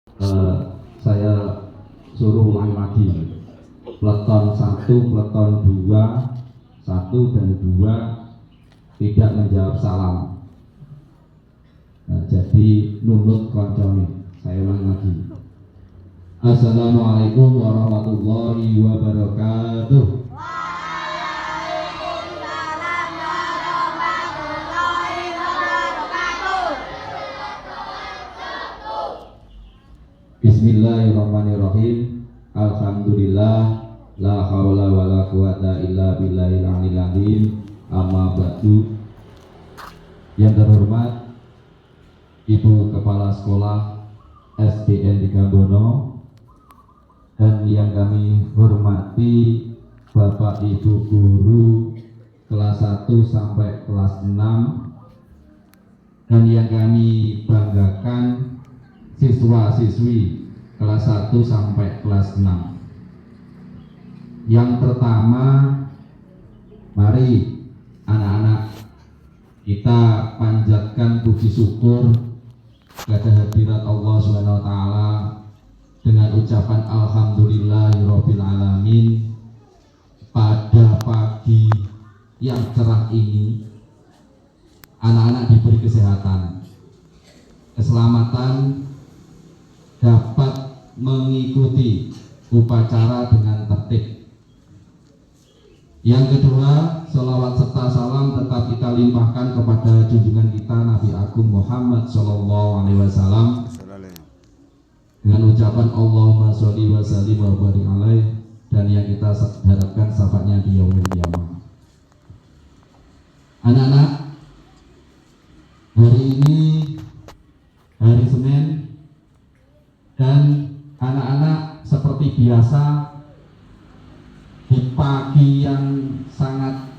eh, saya suruh ulang lagi. Peleton 1, peleton 2, 1 dan 2 tidak menjawab salam. Jadi nunut koncone. Saya ulang lagi. Assalamualaikum warahmatullahi wabarakatuh. Waalaikumsalam warahmatullahi wabarakatuh. Bismillahirrahmanirrahim. Alhamdulillah, la haula wala quwata illa billahil aliyil azim. Amma ba'du. Yang terhormat Ibu Kepala Sekolah SDN 3 Bono dan yang kami hormati Bapak Ibu Guru kelas 1 sampai kelas 6 dan yang kami banggakan siswa-siswi kelas 1 sampai kelas 6. Yang pertama, mari anak-anak kita panjatkan puji syukur kepada hadirat Allah Subhanahu wa taala dengan ucapan alhamdulillahirabbil alamin. Pada pagi yang cerah ini anak-anak diberi kesehatan, keselamatan, dapat mengikuti upacara dengan tertib. Yang kedua, sholawat serta salam tetap kita limpahkan kepada junjungan kita Nabi Agung Muhammad Sallallahu Alaihi Wasallam dengan ucapan Allahumma sholli wa sallim wa barik alaih, dan yang kita harapkan syafaatnya di yaumil qiyamah. Anak-anak, hari ini hari Senin dan anak-anak seperti biasa di pagi yang sangat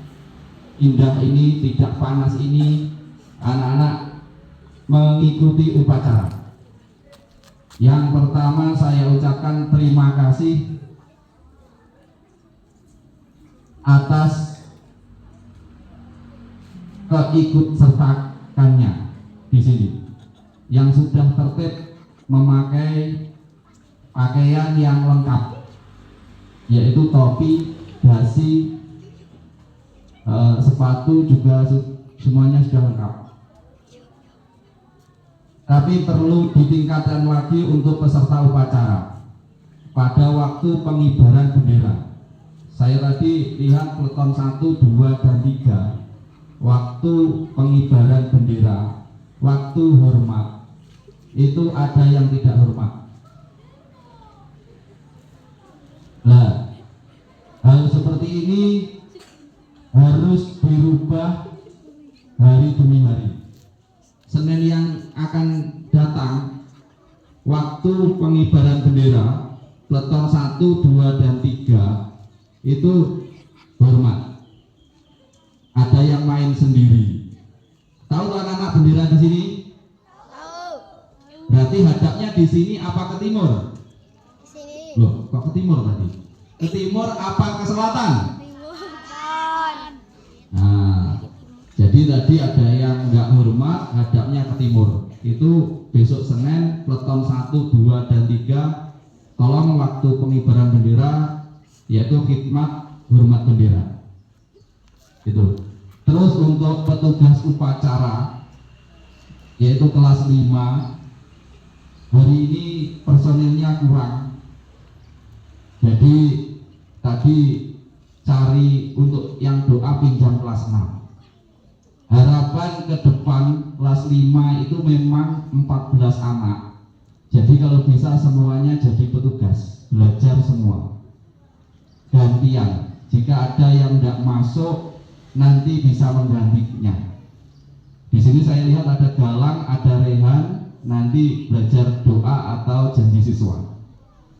indah ini, tidak panas ini, anak-anak mengikuti upacara. Yang pertama saya ucapkan terima kasih atas keikutsertaannya di sini, yang sudah tertib memakai pakaian yang lengkap, yaitu topi, dasi, sepatu juga semuanya sudah lengkap. Tapi perlu ditingkatkan lagi untuk peserta upacara pada waktu pengibaran bendera. Saya tadi lihat peleton 1, 2, dan 3 waktu pengibaran bendera, waktu hormat itu ada yang tidak hormat. Nah, hal seperti ini harus dirubah hari demi hari. Senin yang akan datang, waktu pengibaran bendera, peleton 1, 2, dan 3 itu hormat. Ada yang main sendiri. Tahu anak-anak bendera di sini? Tahu. Berarti hadapnya di sini apa ke timur? Di sini. Loh, kok ke timur tadi? Ke timur apa ke selatan? Timur. Nah, jadi tadi ada yang nggak hormat, hadapnya ke timur. Itu besok Senin, peleton 1, 2, dan 3 tolong waktu pengibaran bendera, yaitu khidmat hormat bendera. Itu. Terus untuk petugas upacara, yaitu kelas 5, hari ini personilnya kurang. Jadi tadi cari untuk yang doa pinjam kelas 6. Harapan ke depan kelas 5 itu memang 14 anak. Jadi kalau bisa semuanya jadi petugas, belajar semua. Gantian. Jika ada yang tidak masuk, nanti bisa menggantinya. Di sini saya lihat ada Galang, ada Rehan, nanti belajar doa atau janji siswa.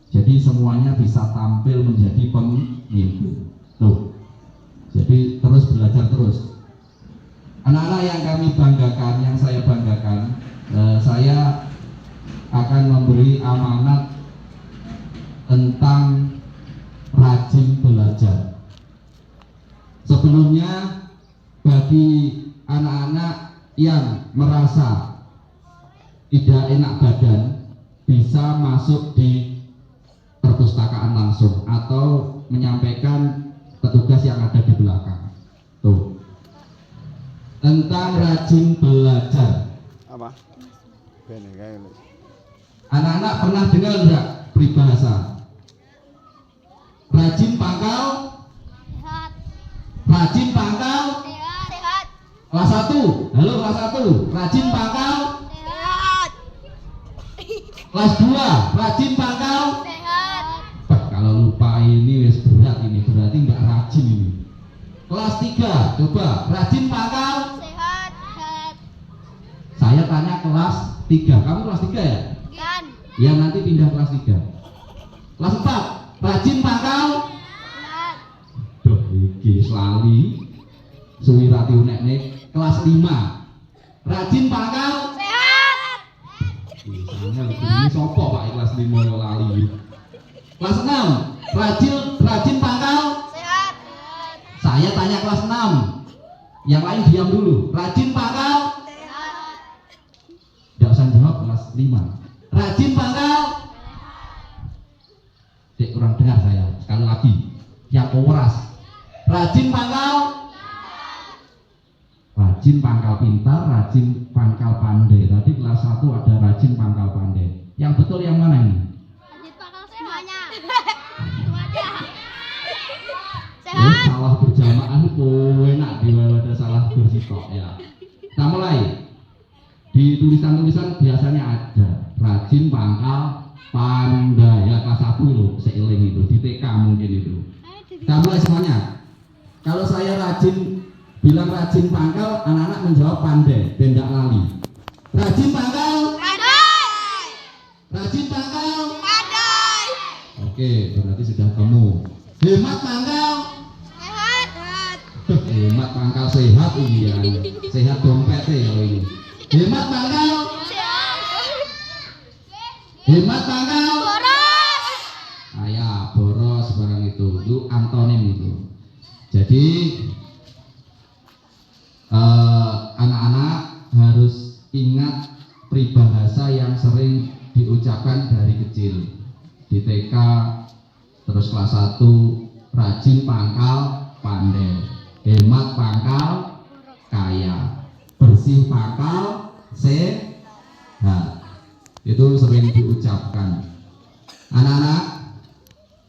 Jadi semuanya bisa tampil menjadi pemimpin. Tuh. Jadi terus belajar terus. Anak-anak yang kami banggakan, yang saya banggakan, saya akan memberi amanat tentang rajin belajar. Sebelumnya, bagi anak-anak yang merasa tidak enak badan, bisa masuk di perpustakaan langsung atau menyampaikan petugas yang ada di belakang. Tuh. Tentang rajin belajar. Apa? Bene kae. Anak-anak pernah dengar enggak peribahasa? Rajin pangkal, Sehat. rajin pangkal. Sehat. Sehat. Kelas 1. Halo kelas 1. Rajin pangkal. Sehat. Kelas 2. Rajin pangkal. Sehat. Kalau lupa ini wis berat, ini berarti enggak rajin ini. Kelas 3. Coba rajin pangkal. Sehat. Sehat. Saya tanya kelas 3. Kamu kelas 3 ya? Kan. Ya nanti pindah kelas 3. Kelas 4. Rajin pangkal. Sehat. Duh, iki lali. Suwirati unek-nek. Kelas 5. Rajin pangkal. Sehat. Ini sopo Pak kelas 5 yo lali. Kelas 6. Rajin pangkal. Sehat. Saya tanya kelas 6. Yang lain diam dulu. Rajin pangkal. Sehat. Tidak usah jawab kelas 5. Rajin pangkal. Dek kurang dengar saya. Sekali lagi. Yang keras. Rajin pangkal. Rajin pangkal pintar, rajin pangkal pandai. Tadi kelas 1 ada rajin pangkal pandai. Yang betul yang mana ini? Lanjut pangkal semuanya. Semuanya. Oh, Sehat. salah berjamaah itu enak ada salah bersitok ya. Kita mulai. Di tulisan-tulisan biasanya ada rajin pangkal pandai ya, kelas 1 loh, seiling itu di TK mungkin itu. Kita mulai semuanya. Kalau saya bilang rajin pangkal, anak-anak menjawab pandai, bendak lali. Rajin pangkal, Pandai. rajin pangkal. Pandai. Oke, berarti sudah kamu. Hemat pangkal. Sehat. Sehat. Hemat pangkal sehat ini ya. Sehat dompetnya kalau ini. Hemat pangkal. Sehat. Hemat pangkal. Boros. Ayah boros barang itu antonim itu. Jadi anak-anak harus ingat peribahasa yang sering diucapkan dari kecil. Di TK terus kelas 1 rajin pangkal pandai, hemat pangkal kaya, bersih pangkal sehat. Itu sering diucapkan. Anak-anak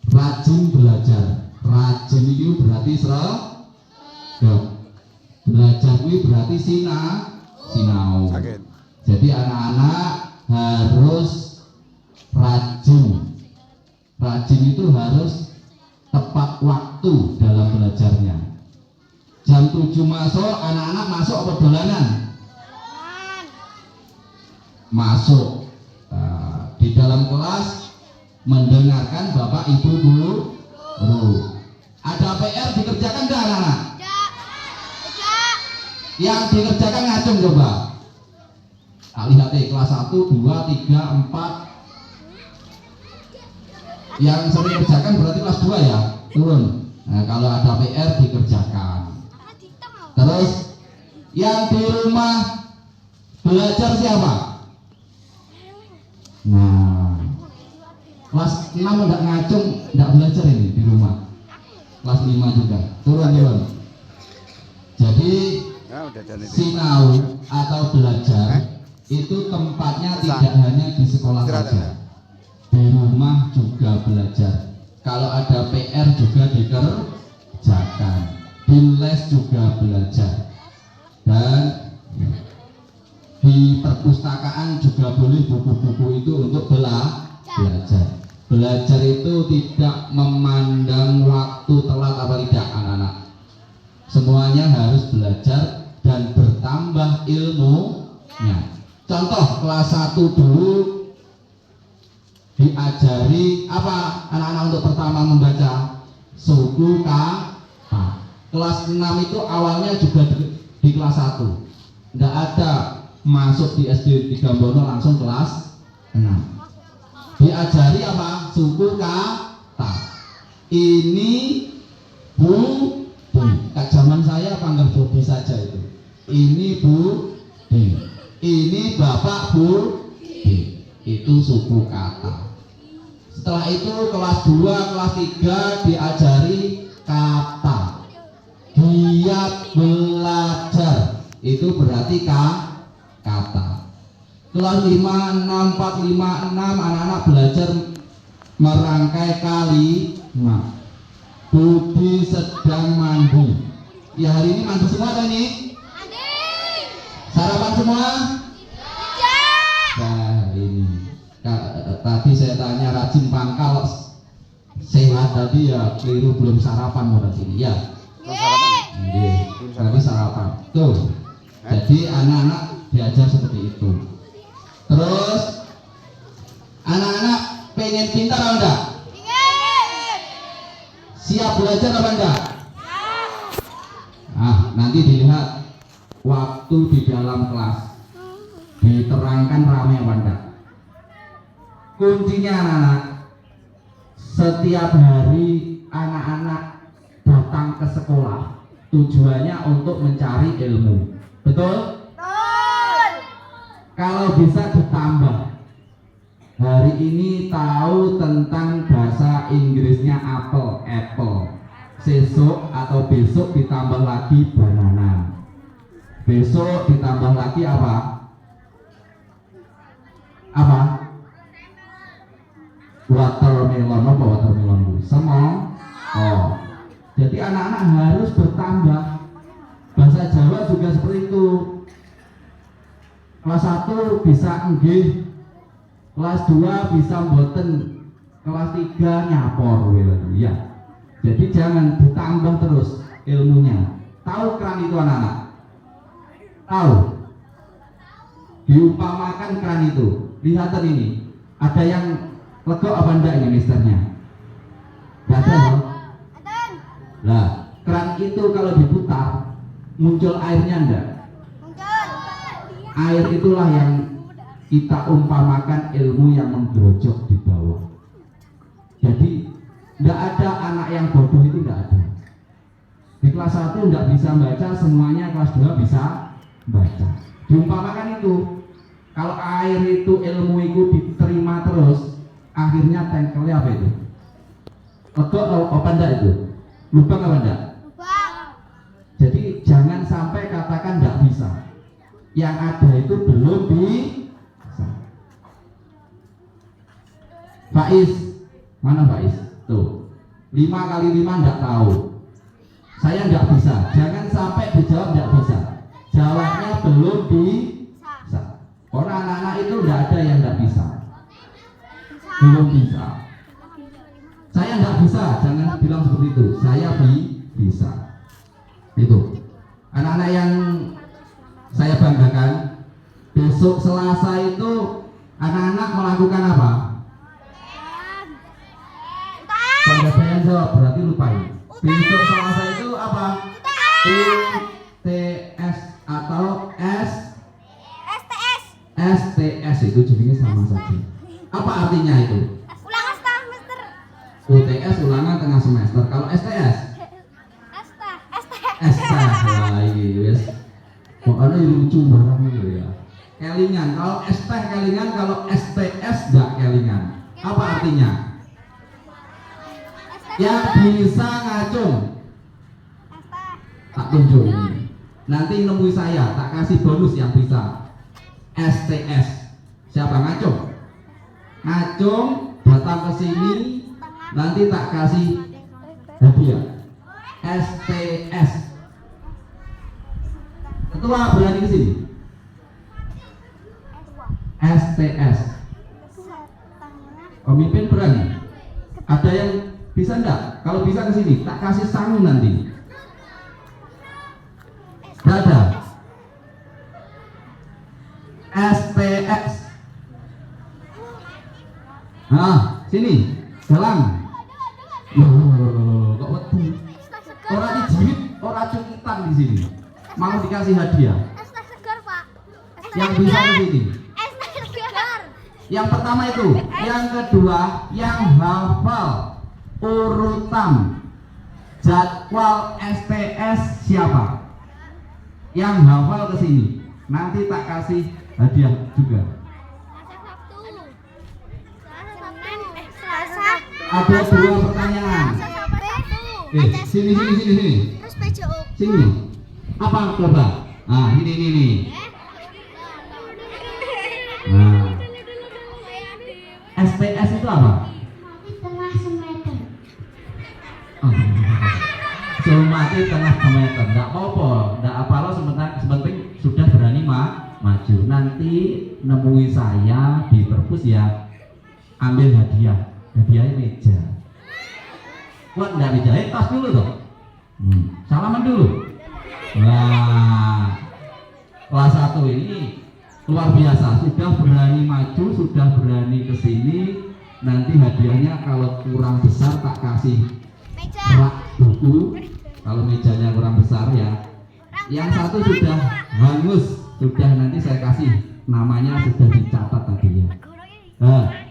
rajin belajar. Rajin itu berarti seragam. Belajar itu berarti sinau. Sakit. Jadi anak-anak harus rajin. Rajin itu harus tepat waktu dalam belajarnya. Jam 7 masuk, anak-anak masuk apa dolanan? Masuk. Di dalam kelas mendengarkan Bapak Ibu guru. Ada PR dikerjakan enggak anak-anak? Tidak. Tidak. Yang dikerjakan ngacung coba. Lihat kelas 1, 2, 3, 4. Yang sering kerjakan berarti kelas 2 ya, turun. Nah, kalau ada PR dikerjakan. Terus yang di rumah belajar siapa? Nah, kelas 6 enggak ngacung, enggak belajar ini di rumah. Kelas 5 juga, turun. Jadi Ya udah dan itu. sinau atau belajar itu tempatnya tidak hanya di sekolah saja, di rumah juga belajar. Kalau ada PR juga dikerjakan, di les juga belajar, dan di perpustakaan juga boleh buku-buku itu untuk belajar. Belajar itu tidak memandang waktu telat apa tidak, anak-anak. Semuanya harus belajar dan bertambah ilmunya. Contoh kelas 1 dulu diajari apa anak-anak untuk pertama membaca? Suku kata. Kelas 6 itu awalnya juga di kelas 1. Tidak ada masuk di SD 3 Bono langsung kelas 6. Diajari apa? Suku kata. Ini bu. Kak zaman saya panggil Budi saja itu. Ini bu. Ini bapak bu. Itu suku ilmu kata. Setelah itu kelas 2, kelas 3 diajari kata. Giat belajar itu berarti kata. Kelas 5, 6, 4, 5, 6 anak-anak belajar merangkai kalimat. Budi sedang mandi. Ya hari ini mandi semua kan nih? Mandi. Sarapan semua? Tidak. Nah ini tadi saya tanya rajin pangkal sehat tadi ya keliru belum sarapan berarti ini ya. Belum sarapan ya? Iya, tadi sarapan. Tuh. Jadi anak-anak diajar seperti itu. Terus anak-anak pengen pintar apa enggak? Ingin. Siap belajar apa enggak? Nah, nanti dilihat waktu di dalam kelas diterangkan rame apa enggak. Kuncinya anak-anak, setiap hari anak-anak datang ke sekolah tujuannya untuk mencari ilmu. Betul? Betul. Kalau bisa ditambah, hari ini tahu tentang bahasa Inggrisnya apple, sesok atau besok ditambah lagi banana, besok ditambah lagi apa? Watermelon. Apa watermelon bu? Semong. Oh, jadi anak-anak harus bertambah. Bahasa Jawa juga seperti itu. Kelas 1 bisa nggih, kelas 2 bisa mboten, kelas 3 nyapor ya. Jadi jangan ditambah terus ilmunya. Tahu keran itu anak-anak? Tahu? Diumpamakan keran itu. Lihat ini. Ada yang legok apa enggak ini misternya? Enggak ada loh. Ada. Nah, keran itu kalau diputar muncul airnya enggak? Muncul. Air itulah yang kita umpamakan ilmu yang menggerojok di bawah. Jadi enggak ada anak yang bodoh itu, enggak ada. Di kelas 1 enggak bisa baca, semuanya kelas 2 bisa baca. Diumpamakan itu. Kalau air itu ilmu itu diterima terus, akhirnya tengkelnya apa itu? Legok apa enggak itu? Lubang apa enggak? Lubang. Jadi jangan sampai katakan enggak bisa. Yang ada itu belum bisa. Faiz, mana Faiz? Tuh, 5 kali 5 enggak tahu. Saya enggak bisa. Jangan sampai dijawab enggak bisa. Jawabnya belum bisa. Orang anak-anak itu enggak ada yang enggak bisa. Belum bisa. Saya enggak bisa, jangan bilang seperti itu. Saya bisa. Itu. Anak-anak yang saya banggakan, besok Selasa itu anak-anak melakukan apa? Pembedaian jawab, berarti lupain. Besok Selasa itu apa? UTS atau STS itu jadinya sama saja. Apa artinya itu? Ulangan setengah semester. UTS ulangan tengah semester. Kalau STS? STS. Wah, ini wes. Pokoknya lucu barang itu ya. Kelingan. Kalau STS kelingan, kalau STS enggak kelingan. Apa artinya? Yang bisa ngacung. Tak tunjuk ini. Nanti nemui saya, tak kasih bonus yang bisa. STS. Siapa ngacung? Ngacung datang ke sini, nanti tak kasih hadiah. STS. Ketua berani ke sini. STS. Pemimpin berani. Ada yang bisa enggak? Kalau bisa ke sini, tak kasih sangu nanti. Enggak ada. STS. Nah, sini, jalan. Kok wedi? Orang dijihit, orang cukitan di sini. Mau dikasih hadiah. Segar, Pak. Yang bisa ke sini. Segar. Yang pertama itu, yang kedua, yang hafal urutan jadwal STS siapa? Yang hafal ke sini. Nanti tak kasih hadiah juga. Ada 2 pertanyaan. Oke, sini. Terus PJO. Sini. Apa coba? Ah, ini. Nah, STS itu apa? Tengah semeter. Oh. Sumati tengah semeter. Enggak apa-apa, enggak apa-apa, sebentar sudah berani maju. Nanti nemui saya di perpus ya. Ambil hadiah. Hadiahnya meja. Kuat enggak meja? Tas dulu dong. Salaman dulu. Nah, kelas 1 ini luar biasa, sudah berani maju, sudah berani kesini. Nanti hadiahnya kalau kurang besar tak kasih Meja. rak buku. Kalau mejanya kurang besar ya. Yang satu sudah hangus, sudah nanti saya kasih namanya, sudah dicatat tadi ya.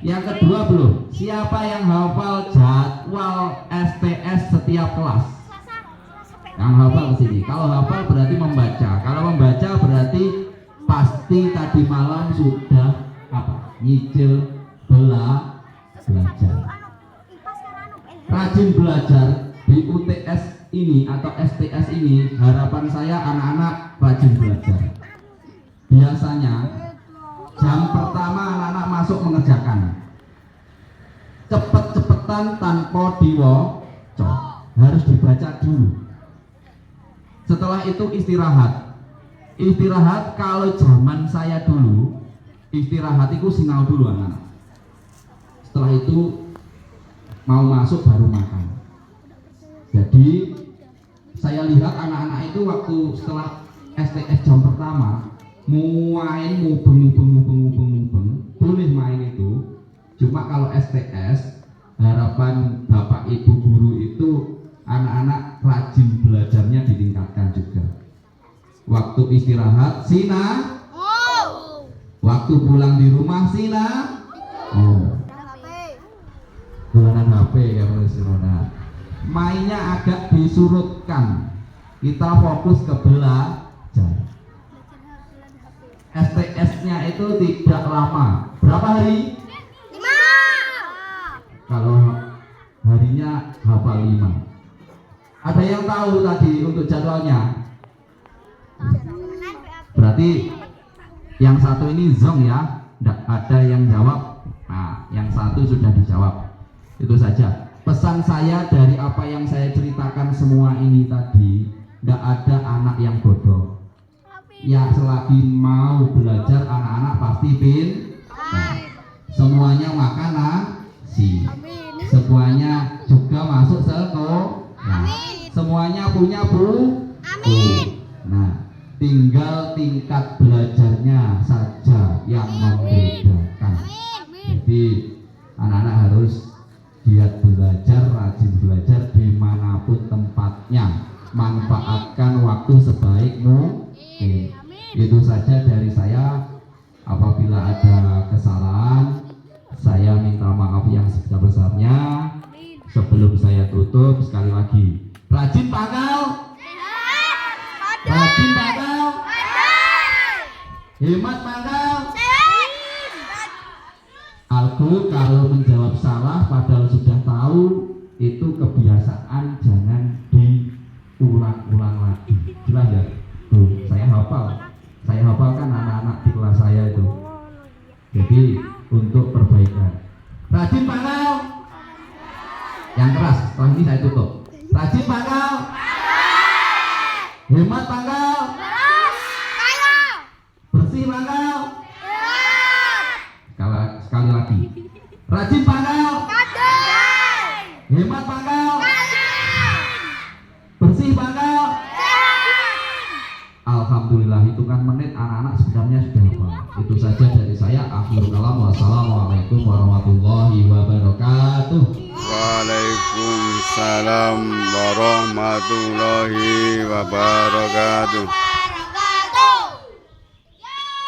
Yang kedua belum. Siapa yang hafal jadwal STS setiap kelas? Yang hafal kesini. Kalau hafal berarti membaca. Kalau membaca berarti pasti tadi malam sudah apa? Nyicil belajar. Rajin belajar di UTS ini atau STS ini, harapan saya anak-anak rajin belajar. Biasanya jam pertama anak-anak masuk mengerjakan. Cepet-cepetan tanpa diwocok. Harus dibaca dulu. Setelah itu istirahat. Istirahat kalau zaman saya dulu, istirahat itu sinau dulu anak-anak. Setelah itu mau masuk baru makan. Jadi saya lihat anak-anak itu waktu setelah STS jam pertama main mubeng boleh main itu. Cuma kalau STS harapan Bapak Ibu guru itu anak-anak rajin belajarnya ditingkatkan juga. Waktu istirahat sina, waktu pulang di rumah sina, dolanan HP ya Mas. Mainnya agak disurutkan, kita fokus ke belajar. STS-nya itu tidak lama. Berapa hari? 5. Kalau harinya hafal 5. Ada yang tahu tadi untuk jadwalnya? Berarti yang satu ini zong ya, tidak ada yang jawab. Nah, yang satu sudah dijawab. Itu saja. Pesan saya dari apa yang saya ceritakan semua ini tadi, tidak ada anak yang bodoh. Ya, selagi mau belajar anak-anak pasti semuanya makan nasi. Semuanya juga masuk sekolah. Semuanya punya buku. Nah, tinggal tingkat belajarnya saja yang membedakan. Jadi anak-anak harus giat belajar, rajin belajar dimanapun tempatnya. Manfaatkan waktu sebaik mungkin. Itu saja dari saya. Apabila ada kesalahan, saya minta maaf yang sebesar-besarnya. Sebelum saya tutup, sekali lagi, rajin pangkal, rajin pangkal, hemat pangkal. Alku kalau menjawab salah padahal sudah tahu, itu kebiasaan, jangan diulang-ulang lagi. Jelas ya? Tuh, saya hafalkan anak-anak di kelas saya itu. Jadi untuk perbaikan. Rajin pangkal. Yang keras, setelah ini saya tutup. Rajin pangkal. Hemat pangkal. Bersih pangkal. Sekali lagi, rajin pangkal, hemat pangkal, bersih pangkal. Alhamdulillah, hitungan menit anak-anak sebenarnya sudah hafal. Itu saja dari saya. Akhirul kalam. Wassalamualaikum warahmatullahi wabarakatuh. Waalaikumsalam warahmatullahi wabarakatuh.